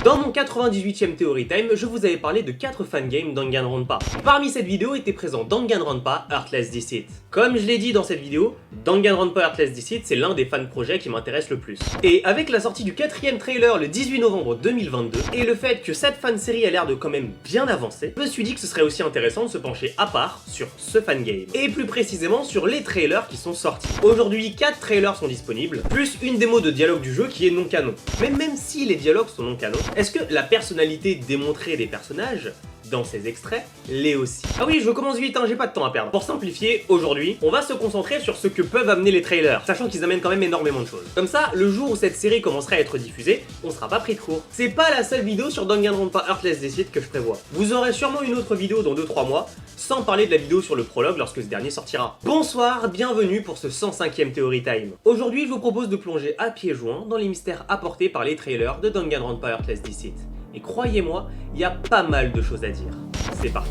Dans mon 98e Theory Time, je vous avais parlé de 4 fangames Danganronpa. Parmi cette vidéo était présent Danganronpa Heartless Deceit. Comme je l'ai dit dans cette vidéo, Danganronpa Heartless Deceit c'est l'un des fan projets qui m'intéresse le plus. Et avec la sortie du 4ème trailer le 18 novembre 2022, et le fait que cette fan série a l'air de quand même bien avancer, je me suis dit que ce serait aussi intéressant de se pencher à part sur ce fangame. Et plus précisément sur les trailers qui sont sortis. Aujourd'hui, 4 trailers sont disponibles, plus une démo de dialogue du jeu qui est non canon. Mais même si les dialogues sont non canon, est-ce que la personnalité démontrée des personnages dans ces extraits l'est aussi? Ah oui, je commence vite, hein, j'ai pas de temps à perdre. Pour simplifier, aujourd'hui, on va se concentrer sur ce que peuvent amener les trailers, sachant qu'ils amènent quand même énormément de choses. Comme ça, le jour où cette série commencera à être diffusée, on sera pas pris de court. C'est pas la seule vidéo sur Danganronpa Heartless Deceit que je prévois. Vous aurez sûrement une autre vidéo dans 2-3 mois, sans parler de la vidéo sur le prologue lorsque ce dernier sortira. Bonsoir, bienvenue pour ce 105e Theory Time. Aujourd'hui, je vous propose de plonger à pieds joints dans les mystères apportés par les trailers de Danganronpa Heartless Deceit. Et croyez-moi, il y a pas mal de choses à dire. C'est parti.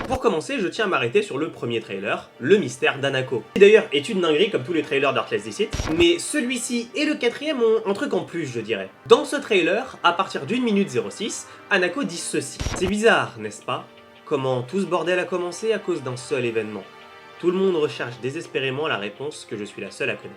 Pour commencer, je tiens à m'arrêter sur le premier trailer, le mystère d'Hanako. Qui d'ailleurs est une dinguerie comme tous les trailers d'Heartless Deceit, mais celui-ci et le 4ème ont un truc en plus, je dirais. Dans ce trailer, à partir d'1 minute 06, Hanako dit ceci. C'est bizarre, n'est-ce pas? Comment tout ce bordel a commencé à cause d'un seul événement. Tout le monde recherche désespérément la réponse que je suis la seule à connaître.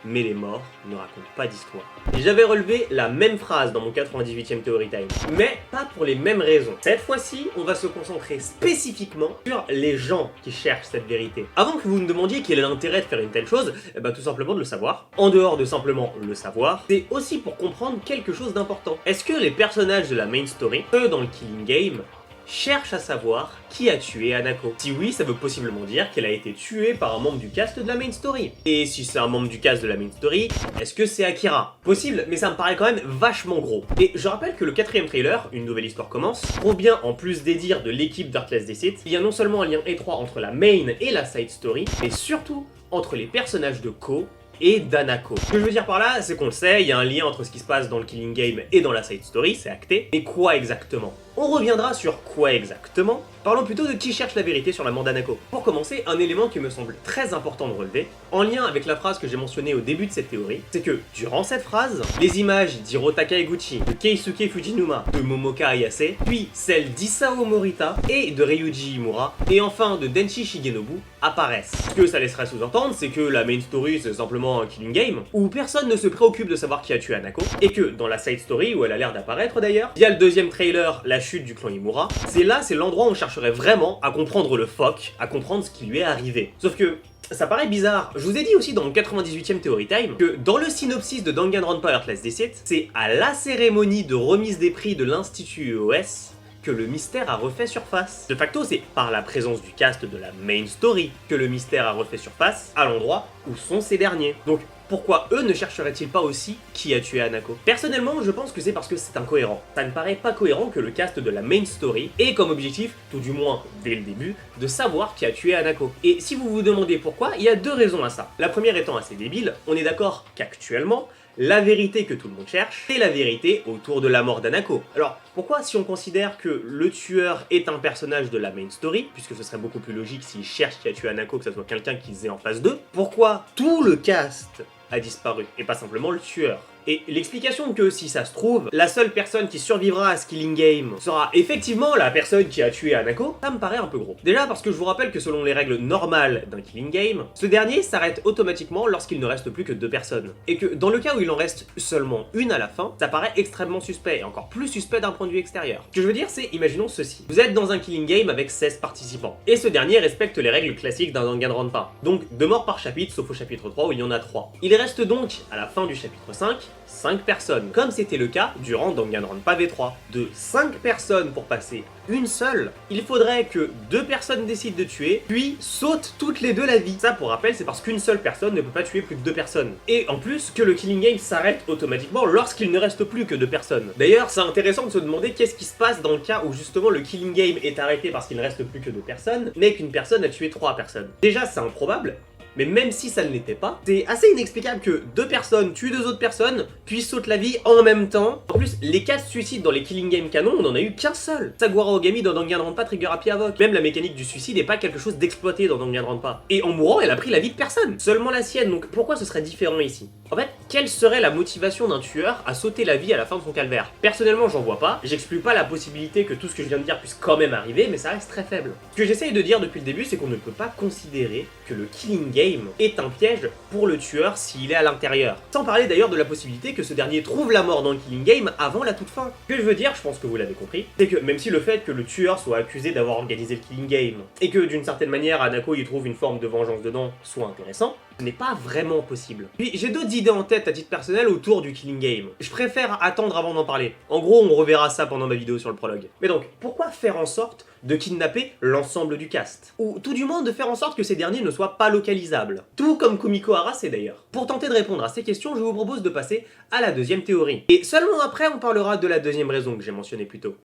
Mais les morts ne racontent pas d'histoire. J'avais relevé la même phrase dans mon 98e Theory Time, mais pas pour les mêmes raisons. Cette fois-ci, on va se concentrer spécifiquement sur les gens qui cherchent cette vérité. Avant que vous me demandiez quel est l'intérêt de faire une telle chose, tout simplement de le savoir. En dehors de simplement le savoir, c'est aussi pour comprendre quelque chose d'important. Est-ce que les personnages de la main story, eux dans le Killing Game, cherche à savoir qui a tué Hanako? Si oui, ça veut possiblement dire qu'elle a été tuée par un membre du cast de la main story. Et si c'est un membre du cast de la main story, est-ce que c'est Akira? Possible, mais ça me paraît quand même vachement gros. Et je rappelle que le 4ème trailer, Une nouvelle histoire commence, provient en plus des dires de l'équipe d'Heartless Deceit. Il y a non seulement un lien étroit entre la main et la side story, mais surtout entre les personnages de Ko et d'Hanako. Ce que je veux dire par là, c'est qu'on le sait, il y a un lien entre ce qui se passe dans le Killing Game et dans la side story, c'est acté. Mais quoi exactement? On reviendra sur quoi exactement. Parlons plutôt de qui cherche la vérité sur la mort d'Hanako. Pour commencer, un élément qui me semble très important de relever, en lien avec la phrase que j'ai mentionnée au début de cette théorie, c'est que, durant cette phrase, les images d'Hirotaka Eguchi, de Keisuke Fujinuma, de Momoka Ayase, puis celles d'Isao Morita et de Ryuji Imura, et enfin de Denshi Shigenobu, apparaissent. Ce que ça laisserait sous-entendre, c'est que la main story c'est simplement un killing game, où personne ne se préoccupe de savoir qui a tué Hanako, et que dans la side story, où elle a l'air d'apparaître d'ailleurs, via le 2ème trailer, la chute du clan Imura, c'est l'endroit où on chercherait vraiment à comprendre le fuck, à comprendre ce qui lui est arrivé. Sauf que ça paraît bizarre. Je vous ai dit aussi dans mon 98e Theory Time que dans le synopsis de Danganronpa Heartless Deceit, c'est à la cérémonie de remise des prix de l'Institut EOS que le mystère a refait surface. De facto, c'est par la présence du cast de la main story que le mystère a refait surface à l'endroit où sont ces derniers. Donc, pourquoi eux ne chercheraient-ils pas aussi qui a tué Hanako? Personnellement, je pense que c'est parce que c'est incohérent. Ça ne paraît pas cohérent que le cast de la main story ait comme objectif, tout du moins dès le début, de savoir qui a tué Hanako. Et si vous vous demandez pourquoi, il y a 2 raisons à ça. La première étant assez débile, on est d'accord qu'actuellement, la vérité que tout le monde cherche, c'est la vérité autour de la mort d'Hanako. Alors, pourquoi si on considère que le tueur est un personnage de la main story, puisque ce serait beaucoup plus logique s'il cherche qui a tué Hanako que ce soit quelqu'un qu'ils aient en face d'eux, pourquoi tout le cast a disparu, et pas simplement le tueur? Et l'explication que, si ça se trouve, la seule personne qui survivra à ce Killing Game sera effectivement la personne qui a tué Hanako, ça me paraît un peu gros. Déjà parce que je vous rappelle que selon les règles normales d'un Killing Game, ce dernier s'arrête automatiquement lorsqu'il ne reste plus que 2 personnes. Et que dans le cas où il en reste seulement une à la fin, ça paraît extrêmement suspect, et encore plus suspect d'un point de vue extérieur. Ce que je veux dire, c'est, imaginons ceci. Vous êtes dans un Killing Game avec 16 participants, et ce dernier respecte les règles classiques d'un Danganronpa. Donc 2 morts par chapitre, sauf au chapitre 3 où il y en a 3. Il reste donc, à la fin du chapitre 5, 5 personnes, comme c'était le cas durant Danganronpa V3. De 5 personnes pour passer une seule, il faudrait que 2 personnes décident de tuer, puis sautent toutes les deux la vie. Ça, pour rappel, c'est parce qu'une seule personne ne peut pas tuer plus de 2 personnes. Et en plus, que le killing game s'arrête automatiquement lorsqu'il ne reste plus que 2 personnes. D'ailleurs, c'est intéressant de se demander qu'est-ce qui se passe dans le cas où justement le killing game est arrêté parce qu'il ne reste plus que 2 personnes, mais qu'une personne a tué 3 personnes. Déjà, c'est improbable. Mais même si ça ne l'était pas, c'est assez inexplicable que 2 personnes tuent 2 autres personnes, puis sautent la vie en même temps. En plus, les cas de suicide dans les killing game canon, on en a eu qu'un seul. Sagura Ogami dans Danganronpa Trigger Happy Havoc. Même la mécanique du suicide n'est pas quelque chose d'exploité dans Danganronpa. Et en mourant, elle a pris la vie de personne. Seulement la sienne, donc pourquoi ce serait différent ici? En fait, quelle serait la motivation d'un tueur à sauter la vie à la fin de son calvaire? Personnellement, j'en vois pas. J'exclus pas la possibilité que tout ce que je viens de dire puisse quand même arriver, mais ça reste très faible. Ce que j'essaye de dire depuis le début, c'est qu'on ne peut pas considérer que le killing game est un piège pour le tueur s'il est à l'intérieur. Sans parler d'ailleurs de la possibilité que ce dernier trouve la mort dans le killing game avant la toute fin. Ce que je veux dire, je pense que vous l'avez compris, c'est que même si le fait que le tueur soit accusé d'avoir organisé le killing game, et que d'une certaine manière Hanako y trouve une forme de vengeance dedans, soit intéressant, ce n'est pas vraiment possible. Puis j'ai d'autres idées en tête à titre personnel autour du killing game. Je préfère attendre avant d'en parler. En gros, on reverra ça pendant ma vidéo sur le prologue. Mais donc, pourquoi faire en sorte de kidnapper l'ensemble du cast? Ou tout du moins de faire en sorte que ces derniers ne soient pas localisables. Tout comme Kumiko Arase d'ailleurs. Pour tenter de répondre à ces questions, je vous propose de passer à la deuxième théorie. Et seulement après, on parlera de la deuxième raison que j'ai mentionnée plus tôt.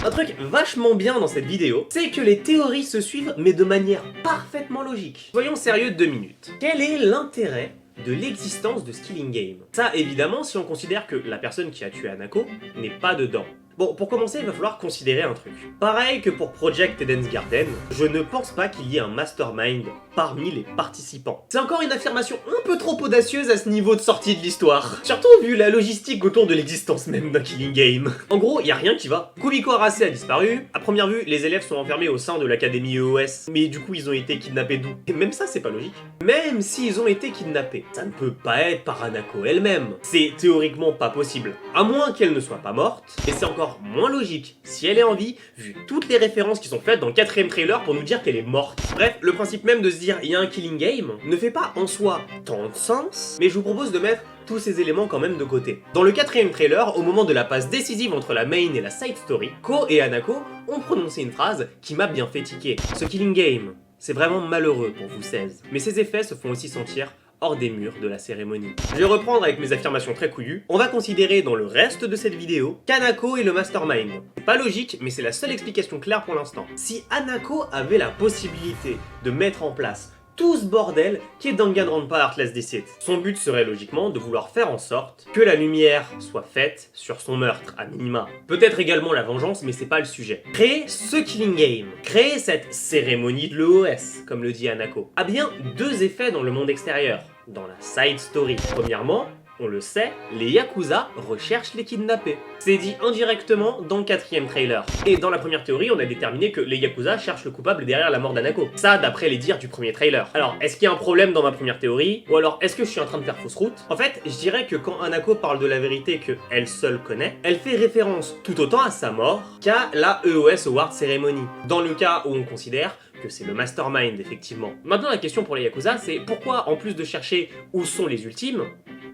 Un truc vachement bien dans cette vidéo, c'est que les théories se suivent mais de manière parfaitement logique. Soyons sérieux 2 minutes. Quel est l'intérêt de l'existence de ce killing game? Ça, évidemment, si on considère que la personne qui a tué Hanako n'est pas dedans. Bon, pour commencer, il va falloir considérer un truc. Pareil que pour Project Eden's Garden, je ne pense pas qu'il y ait un mastermind parmi les participants. C'est encore une affirmation un peu trop audacieuse à ce niveau de sortie de l'histoire. Surtout vu la logistique autour de l'existence même d'un killing game. En gros, il y a rien qui va. Kumiko Arase a disparu. À première vue, les élèves sont enfermés au sein de l'académie EOS. Mais du coup, ils ont été kidnappés d'où? Et même ça, c'est pas logique. Même s'ils ont été kidnappés, ça ne peut pas être par Hanako elle-même. C'est théoriquement pas possible. À moins qu'elle ne soit pas morte. Et c'est encore moins logique si elle est en vie, vu toutes les références qui sont faites dans le 4ème trailer pour nous dire qu'elle est morte. Bref, le principe même de se dire il y a un killing game ne fait pas en soi tant de sens, mais je vous propose de mettre tous ces éléments quand même de côté. Dans le 4ème trailer, au moment de la passe décisive entre la main et la side story, Ko et Hanako ont prononcé une phrase qui m'a bien fait tiquer. Ce killing game, c'est vraiment malheureux pour vous 16, mais ses effets se font aussi sentir hors des murs de la cérémonie. Je vais reprendre avec mes affirmations très couillues. On va considérer dans le reste de cette vidéo qu'Hanako est le mastermind. C'est pas logique, mais c'est la seule explication claire pour l'instant. Si Hanako avait la possibilité de mettre en place tout ce bordel qui est Danganronpa Heartless Deceit, son but serait logiquement de vouloir faire en sorte que la lumière soit faite sur son meurtre, à minima. Peut-être également la vengeance, mais c'est pas le sujet. Créer ce killing game, créer cette cérémonie de l'EOS, comme le dit Hanako, a bien 2 effets dans le monde extérieur, dans la side story. Premièrement, on le sait, les Yakuza recherchent les kidnappés. C'est dit indirectement dans le 4ème trailer. Et dans la première théorie, on a déterminé que les Yakuza cherchent le coupable derrière la mort d'Hanako. Ça, d'après les dires du premier trailer. Alors, est-ce qu'il y a un problème dans ma première théorie? Ou alors, est-ce que je suis en train de faire fausse route? En fait, je dirais que quand Hanako parle de la vérité que elle seule connaît, elle fait référence tout autant à sa mort qu'à la EOS Award Ceremony. Dans le cas où on considère que c'est le mastermind, effectivement. Maintenant, la question pour les Yakuza, c'est pourquoi, en plus de chercher où sont les ultimes,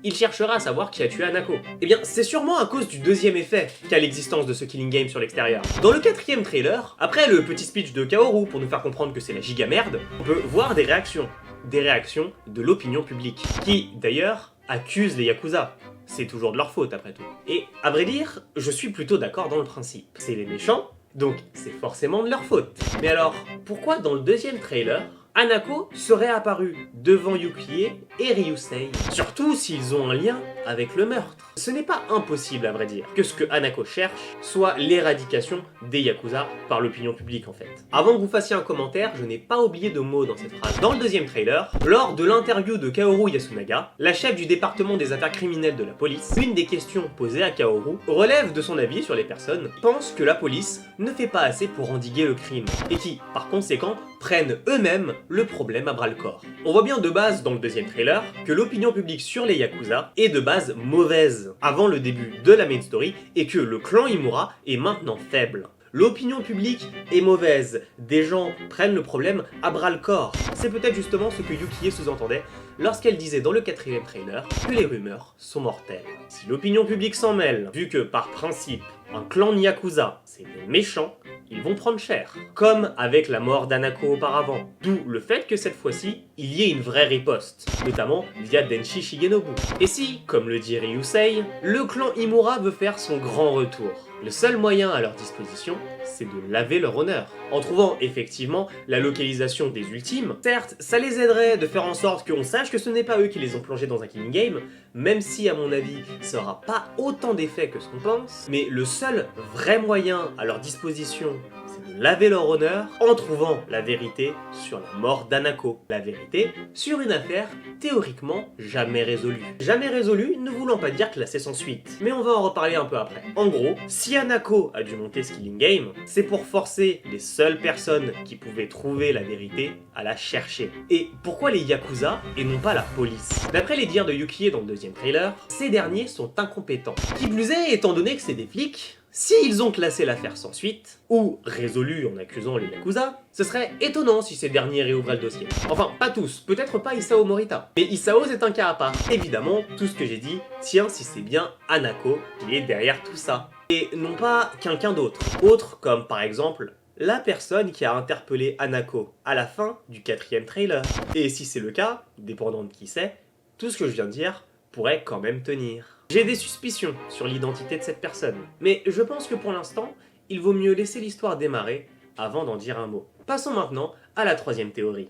il cherchera à savoir qui a tué Hanako. Eh bien, c'est sûrement à cause du 2ème effet qu'a l'existence de ce killing game sur l'extérieur. Dans le 4ème trailer, après le petit speech de Kaoru pour nous faire comprendre que c'est la giga merde, on peut voir des réactions. Des réactions de l'opinion publique, qui, d'ailleurs, accusent les Yakuza. C'est toujours de leur faute, après tout. Et, à vrai dire, je suis plutôt d'accord dans le principe. C'est les méchants, donc c'est forcément de leur faute. Mais alors, pourquoi dans le 2ème trailer, Hanako serait apparu devant Yukie et Ryusei, surtout s'ils ont un lien avec le meurtre. Ce n'est pas impossible à vrai dire que ce que Hanako cherche soit l'éradication des Yakuza par l'opinion publique en fait. Avant que vous fassiez un commentaire, je n'ai pas oublié de mots dans cette phrase. Dans le 2ème trailer, lors de l'interview de Kaoru Yasunaga, la chef du département des affaires criminelles de la police, une des questions posées à Kaoru relève de son avis sur les personnes qui pensent que la police ne fait pas assez pour endiguer le crime et qui, par conséquent, prennent eux-mêmes le problème à bras-le-corps. On voit bien de base dans le 2ème trailer que l'opinion publique sur les Yakuza est de base mauvaise avant le début de la main story et que le clan Imura est maintenant faible. l'opinion publique est mauvaise, des gens prennent le problème à bras le corps. C'est peut-être justement ce que Yukie sous-entendait lorsqu'elle disait dans le 4e trailer que les rumeurs sont mortelles. Si l'opinion publique s'en mêle, vu que par principe, un clan de Yakuza, c'est des méchants, ils vont prendre cher. Comme avec la mort d'Hanako auparavant. D'où le fait que cette fois-ci, il y ait une vraie riposte, notamment via Denshi Shigenobu. Et si, comme le dit Ryusei, le clan Imura veut faire son grand retour, le seul moyen à leur disposition, c'est de laver leur honneur. En trouvant effectivement la localisation des ultimes, certes, ça les aiderait de faire en sorte qu'on sache que ce n'est pas eux qui les ont plongés dans un killing game, même si à mon avis, ça aura pas autant d'effet que ce qu'on pense, mais le seul vrai moyen à leur disposition, c'est de laver leur honneur en trouvant la vérité sur la mort d'Hanako. La vérité sur une affaire théoriquement jamais résolue. Jamais résolue ne voulant pas dire classée sans suite, mais on va en reparler un peu après. En gros, si Hanako a dû monter ce killing game, c'est pour forcer les seules personnes qui pouvaient trouver la vérité à la chercher. Et pourquoi les Yakuza et non pas la police? D'après les dires de Yukie dans le 2e trailer, ces derniers sont incompétents. Qui plus est, étant donné que c'est des flics, s'ils ont classé l'affaire sans suite, ou résolu en accusant les Yakuza, ce serait étonnant si ces derniers réouvraient le dossier. Enfin, pas tous, peut-être pas Isao Morita. Mais Isao c'est un cas à part. Évidemment, tout ce que j'ai dit tient si c'est bien Hanako qui est derrière tout ça. Et non pas quelqu'un d'autre. Autre comme par exemple la personne qui a interpellé Hanako à la fin du 4e trailer. Et si c'est le cas, dépendant de qui c'est, tout ce que je viens de dire pourrait quand même tenir. J'ai des suspicions sur l'identité de cette personne, mais je pense que pour l'instant, il vaut mieux laisser l'histoire démarrer avant d'en dire un mot. Passons maintenant à la 3e théorie.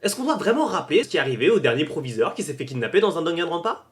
Est-ce qu'on doit vraiment rappeler ce qui est arrivé au dernier proviseur qui s'est fait kidnapper dans un Danganronpa ?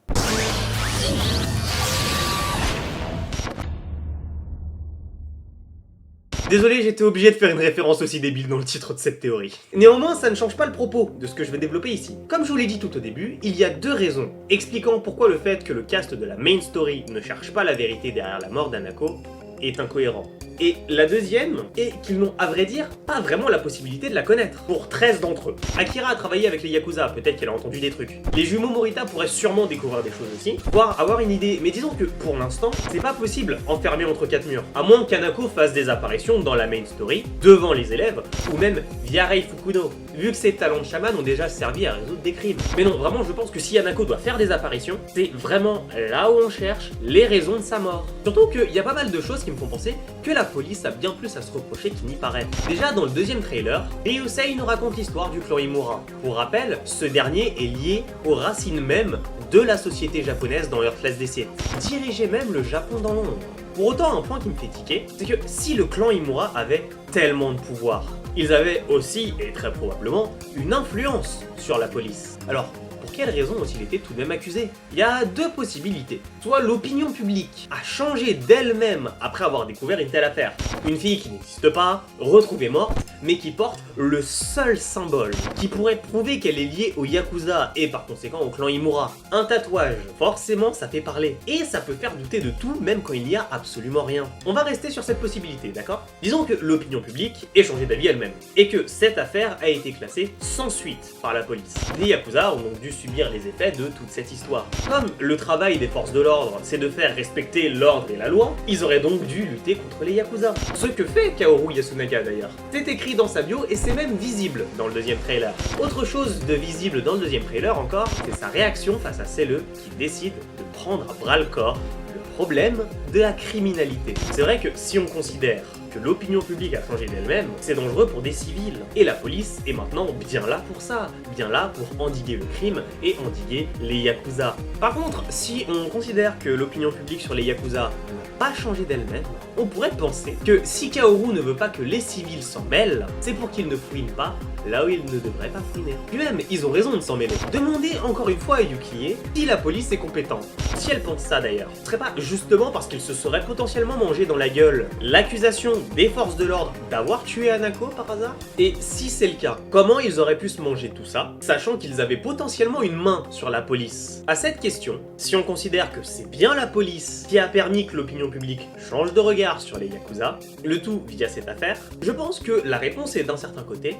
Désolé, j'étais obligé de faire une référence aussi débile dans le titre de cette théorie. Néanmoins, ça ne change pas le propos de ce que je vais développer ici. Comme je vous l'ai dit tout au début, il y a 2 raisons expliquant pourquoi le fait que le cast de la main story ne cherche pas la vérité derrière la mort d'Hanako est incohérent. Et la deuxième est qu'ils n'ont, à vrai dire, pas vraiment la possibilité de la connaître. Pour 13 d'entre eux. Akira a travaillé avec les Yakuza, peut-être qu'elle a entendu des trucs. Les jumeaux Morita pourraient sûrement découvrir des choses aussi, voire avoir une idée, mais disons que pour l'instant, c'est pas possible enfermé entre 4 murs. À moins qu'Hanako fasse des apparitions dans la main story, devant les élèves, ou même via Rei Fukuno, vu que ses talents de chaman ont déjà servi à résoudre des crimes. Mais non, vraiment, je pense que si Hanako doit faire des apparitions, c'est vraiment là où on cherche les raisons de sa mort. Surtout qu'il y a pas mal de choses qui me font penser que la police a bien plus à se reprocher qu'il n'y paraît. Déjà dans le 2e trailer, Ryusei nous raconte l'histoire du clan Imura. Pour rappel, ce dernier est lié aux racines même de la société japonaise dans Earthless Deceit. Dirigeait même le Japon dans l'ombre. Pour autant, un point qui me fait tiquer, c'est que si le clan Imura avait tellement de pouvoir, ils avaient aussi, et très probablement, une influence sur la police. Alors, pour quelles raisons ont-ils été tout de même accusés? Il y a 2 possibilités. Soit l'opinion publique a changé d'elle-même après avoir découvert une telle affaire. Une fille qui n'existe pas, retrouvée morte, mais qui porte le seul symbole qui pourrait prouver qu'elle est liée au Yakuza et par conséquent au clan Imura. Un tatouage, forcément ça fait parler. Et ça peut faire douter de tout, même quand il n'y a absolument rien. On va rester sur cette possibilité, d'accord? Disons que l'opinion publique ait changé d'avis elle-même, et que cette affaire a été classée sans suite par la police. Les Yakuza ont donc dû subir les effets de toute cette histoire. Comme le travail des forces de l'ordre, c'est de faire respecter l'ordre et la loi, ils auraient donc dû lutter contre les Yakuza. Ce que fait Kaoru Yasunaka d'ailleurs. C'est écrit dans sa bio et c'est même visible dans le 2e trailer. Autre chose de visible dans le 2e trailer encore, c'est sa réaction face à Selle qui décide de prendre à bras le corps le problème de la criminalité. C'est vrai que si on considère que l'opinion publique a changé d'elle-même, c'est dangereux pour des civils. Et la police est maintenant bien là pour ça, bien là pour endiguer le crime et endiguer les Yakuza. Par contre, si on considère que l'opinion publique sur les Yakuza n'a pas changé d'elle-même, on pourrait penser que si Kaoru ne veut pas que les civils s'en mêlent, c'est pour qu'ils ne fouinent pas là où ils ne devraient pas fouiner. Puis même, ils ont raison de s'en mêler. Demandez encore une fois à Yukie si la police est compétente. Si elle pense ça d'ailleurs, ce serait pas justement parce qu'il se serait potentiellement mangé dans la gueule l'accusation des forces de l'ordre d'avoir tué Hanako par hasard? Et si c'est le cas, comment ils auraient pu se manger tout ça, sachant qu'ils avaient potentiellement une main sur la police? À cette question, si on considère que c'est bien la police qui a permis que l'opinion publique change de regard sur les Yakuza, le tout via cette affaire, je pense que la réponse est d'un certain côté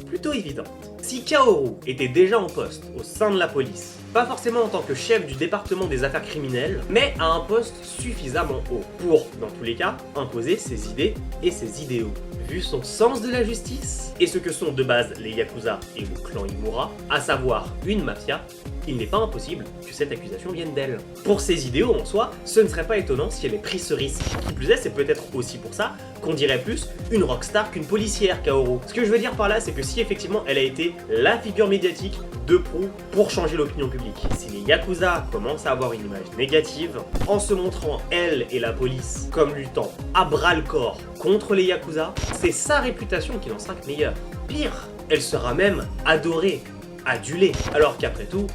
plutôt évidente. Si Kaoru était déjà en poste au sein de la police, Pas forcément en tant que chef du département des affaires criminelles, mais à un poste suffisamment haut pour, dans tous les cas, imposer ses idées et ses idéaux. Vu son sens de la justice, et ce que sont de base les Yakuza et le clan Imura, à savoir une mafia, il n'est pas impossible que cette accusation vienne d'elle. Pour ses idéaux en soi, ce ne serait pas étonnant si elle ait pris ce risque. Qui plus est, c'est peut-être aussi pour ça qu'on dirait plus une rockstar qu'une policière, Kaoru. Ce que je veux dire par là, c'est que si effectivement elle a été la figure médiatique de proue pour changer l'opinion publique, si les Yakuza commencent à avoir une image négative, en se montrant elle et la police comme luttant à bras le corps contre les Yakuza, c'est sa réputation qui n'en sera que meilleure. Pire, elle sera même adorée, adulée, alors qu'après tout,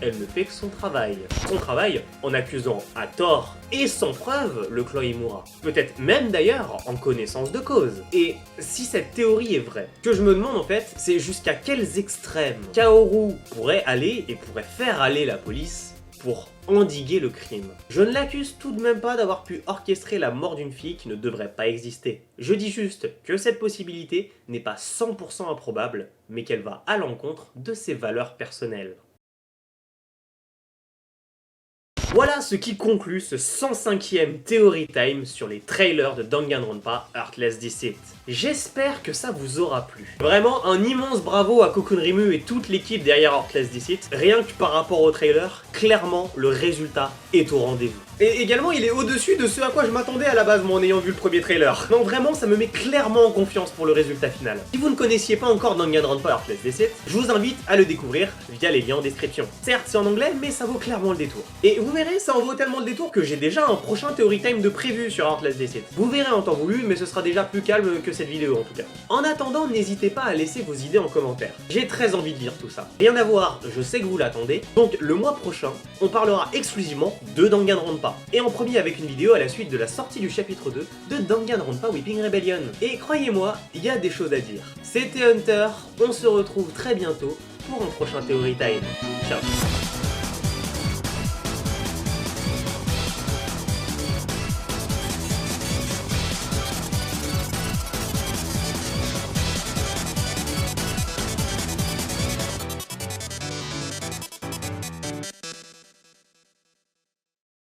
elle ne fait que son travail. Son travail en accusant à tort et sans preuve le clan Imura. Peut-être même d'ailleurs en connaissance de cause. Et si cette théorie est vraie, ce que je me demande en fait, c'est jusqu'à quels extrêmes Kaoru pourrait aller et pourrait faire aller la police pour endiguer le crime. Je ne l'accuse tout de même pas d'avoir pu orchestrer la mort d'une fille qui ne devrait pas exister. Je dis juste que cette possibilité n'est pas 100% improbable, mais qu'elle va à l'encontre de ses valeurs personnelles. Voilà ce qui conclut ce 105e Theory Time sur les trailers de Danganronpa Heartless Deceit. J'espère que ça vous aura plu. Vraiment un immense bravo à Cocoon Rimuru et toute l'équipe derrière Heartless Deceit. Rien que par rapport au trailer, clairement le résultat est au rendez-vous. Et également il est au-dessus de ce à quoi je m'attendais à la base moi en ayant vu le premier trailer. Non vraiment ça me met clairement en confiance pour le résultat final. Si vous ne connaissiez pas encore Danganronpa Heartless Deceit, je vous invite à le découvrir via les liens en description. Certes c'est en anglais mais ça vaut clairement le détour. Et vous verrez ça en vaut tellement le détour que j'ai déjà un prochain Theory Time de prévu sur Heartless Deceit. Vous verrez en temps voulu mais ce sera déjà plus calme que cette vidéo en tout cas. En attendant n'hésitez pas à laisser vos idées en commentaire. J'ai très envie de lire tout ça. Rien à voir, je sais que vous l'attendez. Donc le mois prochain, on parlera exclusivement de Danganronpa. Et en premier avec une vidéo à la suite de la sortie du chapitre 2 de Danganronpa Weeping Rebellion. Et croyez-moi, il y a des choses à dire. C'était Hunter, on se retrouve très bientôt pour un prochain Theory Time. Ciao.